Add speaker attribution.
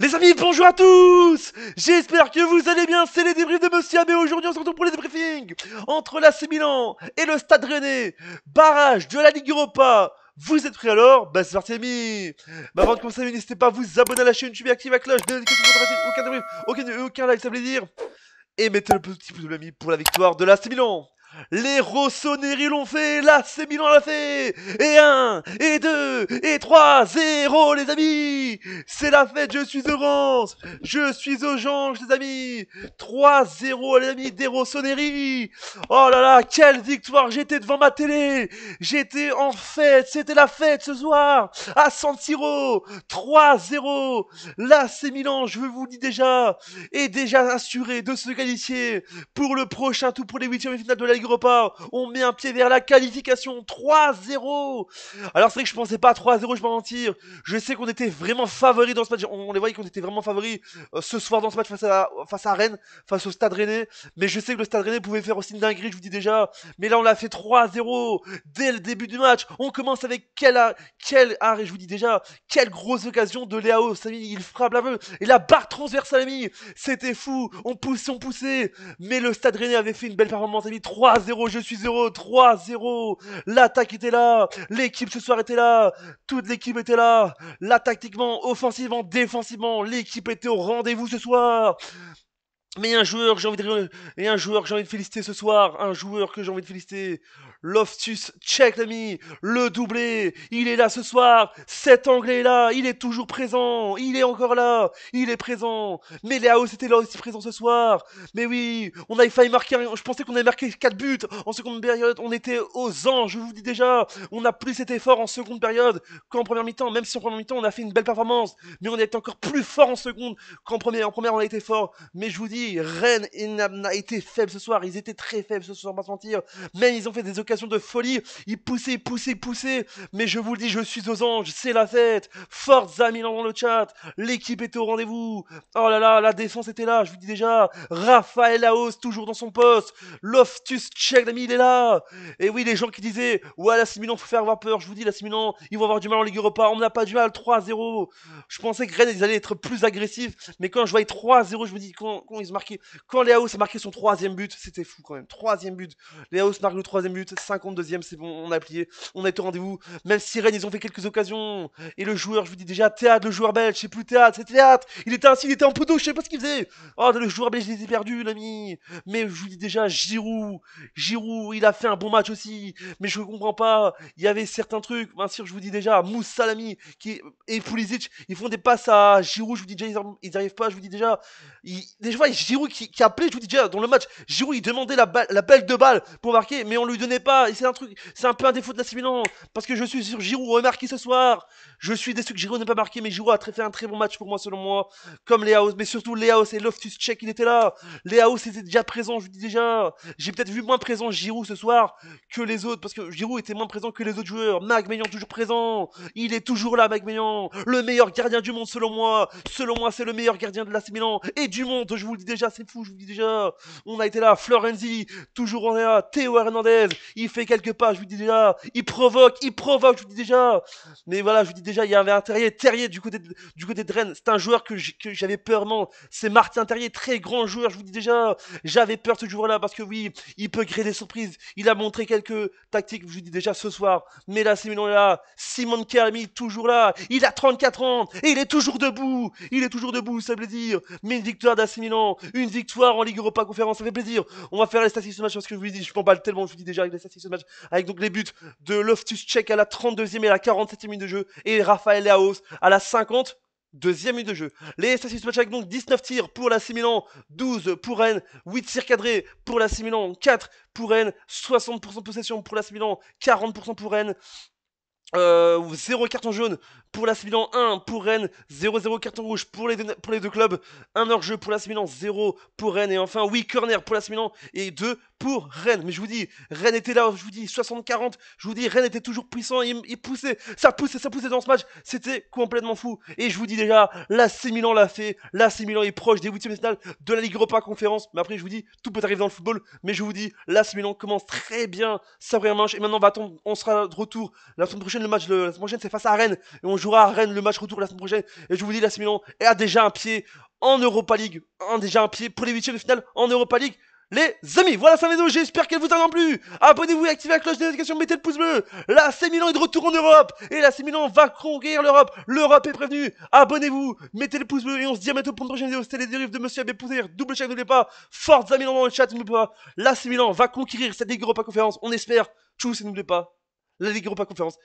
Speaker 1: Les amis, bonjour à tous. J'espère que vous allez bien, c'est les débriefs de Monsieur Abbé. Aujourd'hui on se retrouve pour les débriefings entre l'AC Milan et le Stade Rennais. Barrage de la Ligue Europa. Vous êtes prêts alors? Bah c'est parti les amis. Bah avant de commencer, n'hésitez pas à vous abonner à la chaîne YouTube et activer la cloche. Dès que vous rater aucun débrief, aucun like, ça veut dire. Et mettez le petit pouce bleu l'ami pour la victoire de l'AC Milan. Les Rossoneri l'ont fait, l'AC Milan l'a fait. Et 1, et 2, et 3, 0 les amis. C'est la fête, je suis orange. Je suis aux anges les amis. 3-0 les amis des Rossoneri. Oh là là, quelle victoire. J'étais devant ma télé. J'étais en fête, c'était la fête ce soir. À San Siro, 3-0. L'AC Milan, je vous le dis déjà, est déjà assuré de se qualifier pour le prochain tour pour les huitièmes de finale de la Ligue Europa. On met un pied vers la qualification. 3-0. Alors c'est vrai que je pensais pas à 3-0, je vais pas mentir. Je sais qu'on était vraiment favoris dans ce match. On les voyait qu'on était vraiment favoris ce soir dans ce match face à Rennes, face au Stade Rennais. Mais je sais que le Stade Rennais pouvait faire aussi une dinguerie, je vous dis déjà. Mais là on l'a fait 3-0 dès le début du match. On commence avec quel arrêt, je vous dis déjà, quelle grosse occasion de Léao. Il frappe la main et la barre transversale, ami. C'était fou. On poussait. Mais le Stade Rennais avait fait une belle performance, ami. 3-0, je suis heureux. 3-0. L'attaque était là. L'équipe ce soir était là. Toute l'équipe était là. Là, tactiquement, offensivement, défensivement, l'équipe était au rendez-vous ce soir. Mais un joueur que j'ai envie de féliciter ce soir, un joueur que j'ai envie de féliciter, Loftus-Cheek l'ami, le doublé, il est là ce soir, cet anglais est là, il est toujours présent, il est encore là, il est présent, mais Léao était là aussi présent ce soir, mais oui, on a failli marquer, je pensais qu'on avait marqué 4 buts en seconde période, on était aux anges, je vous dis déjà, on a plus cet effort en seconde période qu'en première mi-temps, même si en première mi-temps on a fait une belle performance, mais on a été encore plus fort en seconde qu'en première, on a été fort, mais je vous dis, Rennes a été faible ce soir, ils étaient très faibles ce soir, pas se mentir, même ils ont fait des occasions de folie, ils poussaient, mais je vous le dis, je suis aux anges, c'est la fête, Forza Milan dans le chat, l'équipe était au rendez-vous, oh là là, la défense était là, je vous dis déjà, Raphaël Laos toujours dans son poste, Loftus-Cheek, l'ami, il est là, et oui, les gens qui disaient, ouais, la Milan, faut faire avoir peur, je vous dis, la Milan, ils vont avoir du mal en Ligue Europa, on n'a pas du mal, 3-0, je pensais que Rennes, ils allaient être plus agressifs, mais quand je voyais 3-0, je me dis, quand ils se marquaient, quand Léao a marqué son troisième but, c'était fou quand même, troisième but, Léao marque le troisième but, 52e, c'est bon, on a plié, on a été au rendez-vous. Même si Rennes, ils ont fait quelques occasions. Et le joueur, je vous dis déjà, Théâtre, le joueur belge, c'est plus Théâtre, c'est Théâtre. Il était ainsi, il était en poteau, je sais pas ce qu'il faisait. Oh, le joueur belge, il était perdu, l'ami. Mais je vous dis déjà, Giroud, il a fait un bon match aussi. Mais je comprends pas. Il y avait certains trucs. Bien sûr, je vous dis déjà, Moussa, l'ami, et Pulisic, ils font des passes à Giroud, je vous dis déjà, ils arrivent pas, je vous dis déjà. Des fois, Giroud qui appelait, je vous dis déjà, dans le match, Giroud, il demandait la belle de balle pour marquer, mais on lui donnait pas. Et c'est un truc, c'est un peu un défaut de l'AC Milan. Parce que je suis sur Giroud remarqué ce soir. Je suis déçu que Giroud n'ait pas marqué, mais Giroud a fait un très bon match pour moi, selon moi. Comme Léao, mais surtout Léao et Loftus-Cheek, il était là. Léao était déjà présent, je vous dis déjà. J'ai peut-être vu moins présent Giroud ce soir que les autres, parce que Giroud était moins présent que les autres joueurs. Maguignan toujours présent. Il est toujours là, Maguignan. Le meilleur gardien du monde, selon moi. Selon moi, c'est le meilleur gardien de l'AC Milan. Et du monde, je vous le dis déjà, c'est fou, je vous le dis déjà. On a été là, Florenzi, toujours on est là, Théo Hernandez, il fait quelques pas, je vous dis déjà, il provoque, je vous dis déjà. Mais voilà, je vous dis déjà, il y avait un Terrier du côté de Rennes, c'est un joueur que j'avais peur, non, c'est Martin Terrier, très grand joueur, je vous dis déjà, j'avais peur de ce joueur-là parce que oui, il peut créer des surprises, il a montré quelques tactiques, je vous dis déjà ce soir, mais là, Simon est là, Simon Kermi, toujours là, il a 34 ans, et il est toujours debout, ça veut dire, mais une victoire d'AC Milan, une victoire en Ligue Europa Conférence, ça fait plaisir. On va faire les statistiques de match parce que je vous dis, je m'emballe tellement, je vous dis déjà avec les statistiques de match, avec donc les buts de Loftus-Cheek à la 32e et à la 47e minute de jeu, et Raphaël Leaos à la 52e minute de jeu. Les statistiques de match avec donc 19 tirs pour l'AC Milan, 12 pour Rennes, 8 tirs cadrés pour l'AC Milan, 4 pour Rennes, 60% de possession pour l'AC Milan, 40% pour Rennes. 0 carton jaune pour l'AC Milan, 1 pour Rennes, 0-0 carton rouge pour les deux clubs, 1 hors-jeu pour l'AC Milan, 0 pour Rennes, et enfin oui, corner pour l'AC Milan, et 2 pour Rennes. Mais je vous dis, Rennes était là, je vous dis, 60-40, je vous dis, Rennes était toujours puissant, il poussait, ça poussait dans ce match, c'était complètement fou. Et je vous dis déjà, l'AC Milan l'a fait, l'AC Milan est proche des 8e de finale de la Ligue Europa Conférence, mais après je vous dis, tout peut arriver dans le football, mais je vous dis, l'AC Milan commence très bien sa première manche, et maintenant on va attendre, on sera de retour la semaine prochaine, la semaine prochaine c'est face à Rennes, et on jouera à Rennes le match retour la semaine prochaine. Et je vous dis, l'AC Milan a déjà un pied en Europa League. Déjà un pied pour les huitièmes de finale en Europa League. Les amis, voilà cette vidéo, j'espère qu'elle vous a plu. Abonnez-vous et activez la cloche de notification, mettez le pouce bleu. L'AC Milan est de retour en Europe. Et l'AC Milan va conquérir l'Europe. L'Europe est prévenue. Abonnez-vous, mettez le pouce bleu. Et on se dit à bientôt pour une prochaine vidéo. C'était les dérives de Monsieur Abbé Pouzer. Double check, n'oubliez pas. Forza Milan dans le chat, n'oubliez pas. L'AC Milan va conquérir cette Ligue Europa Conférence. On espère. Tchuss et n'oubliez pas. La Ligue Europa Conférence.